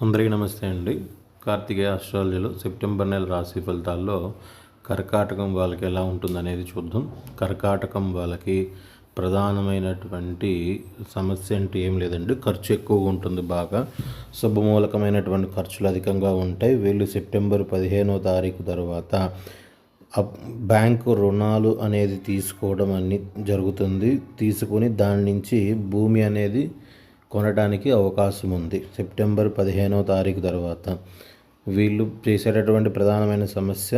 అందరికీ నమస్తే అండి. కార్తికేయ ఆస్ట్రాలజీలో సెప్టెంబర్ నెల రాశి ఫలితాల్లో కర్కాటకం వాళ్ళకి ఎలా ఉంటుందనేది చూద్దాం. కర్కాటకం వాళ్ళకి ప్రధానమైనటువంటి సమస్య అంటూ ఏం లేదండి. ఖర్చు ఎక్కువగా ఉంటుంది. బాగా శుభమూలకమైనటువంటి ఖర్చులు అధికంగా ఉంటాయి. వీళ్ళు సెప్టెంబర్ 15వ తారీఖు తర్వాత బ్యాంకు రుణాలు అనేది తీసుకోవడం అన్ని జరుగుతుంది. తీసుకుని దాని నుంచి భూమి అనేది కొనడానికి అవకాశం ఉంది. సెప్టెంబర్ 15వ తారీఖు తర్వాత వీళ్ళు చేసేటటువంటి ప్రధానమైన సమస్య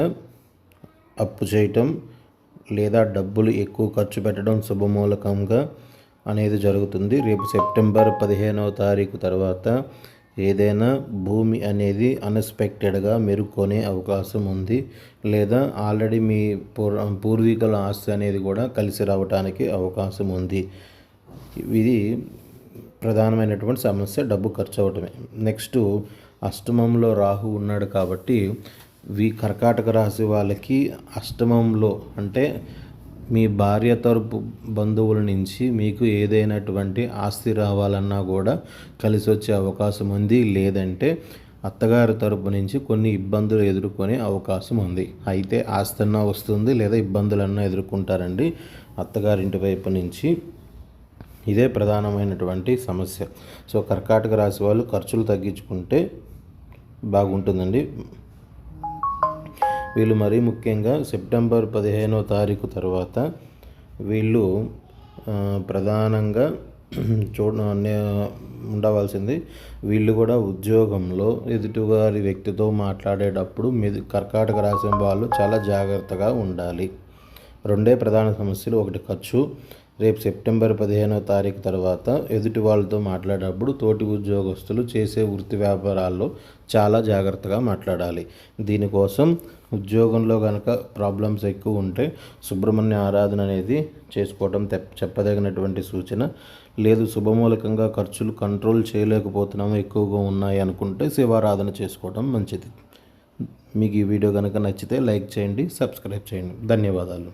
అప్పు చేయటం లేదా డబ్బులు ఎక్కువ ఖర్చు పెట్టడం శుభమూలకంగా అనేది జరుగుతుంది. రేపు సెప్టెంబర్ 15వ తారీఖు తర్వాత ఏదైనా భూమి అనేది అన్ఎక్స్పెక్టెడ్గా మీరు కొనే అవకాశం ఉంది. లేదా ఆల్రెడీ మీ పూర్వీకుల ఆస్తి అనేది కూడా కలిసి రావడానికి అవకాశం ఉంది. ఇది ప్రధానమైనటువంటి సమస్య, డబ్బు ఖర్చు అవటమే. నెక్స్ట్, అష్టమంలో రాహు ఉన్నాడు కాబట్టి కర్కాటక రాశి వాళ్ళకి అష్టమంలో అంటే మీ భార్య తరపు బంధువుల నుంచి మీకు ఏదైనటువంటి ఆస్తి రావాలన్నా కూడా కలిసి వచ్చే అవకాశం ఉంది. లేదంటే అత్తగారి తరపు నుంచి కొన్ని ఇబ్బందులు ఎదుర్కొనే అవకాశం ఉంది. అయితే ఆస్తి అన్నా వస్తుంది లేదా ఇబ్బందులన్నా ఎదుర్కొంటారండి అత్తగారింటి వైపు నుంచి. ఇదే ప్రధానమైనటువంటి సమస్య. సో కర్కాటక రాశి వాళ్ళు ఖర్చులు తగ్గించుకుంటే బాగుంటుందండి. వీళ్ళు మరీ ముఖ్యంగా సెప్టెంబర్ 15వ తారీఖు తర్వాత వీళ్ళు ప్రధానంగా ఉండవలసింది. వీళ్ళు కూడా ఉద్యోగంలో ఎదుటివారి వ్యక్తితో మాట్లాడేటప్పుడు కర్కాటక రాశి వాళ్ళు చాలా జాగ్రత్తగా ఉండాలి. రెండే ప్రధాన సమస్యలు. ఒకటి ఖర్చు. రేపు సెప్టెంబర్ 15వ తారీఖు తర్వాత ఎదుటి వాళ్ళతో మాట్లాడేటప్పుడు తోటి ఉద్యోగస్తులు చేసే వృత్తి వ్యాపారాల్లో చాలా జాగ్రత్తగా మాట్లాడాలి. దీనికోసం ఉద్యోగంలో కనుక ప్రాబ్లమ్స్ ఎక్కువ ఉంటే సుబ్రహ్మణ్య ఆరాధన అనేది చేసుకోవడం చెప్పదగినటువంటి సూచన. లేదు శుభమూలకంగా ఖర్చులు కంట్రోల్ చేయలేకపోతున్నాము, ఎక్కువగా ఉన్నాయి అనుకుంటే శివారాధన చేసుకోవడం మంచిది. మీకు ఈ వీడియో కనుక నచ్చితే లైక్ చేయండి, సబ్స్క్రైబ్ చేయండి. ధన్యవాదాలు.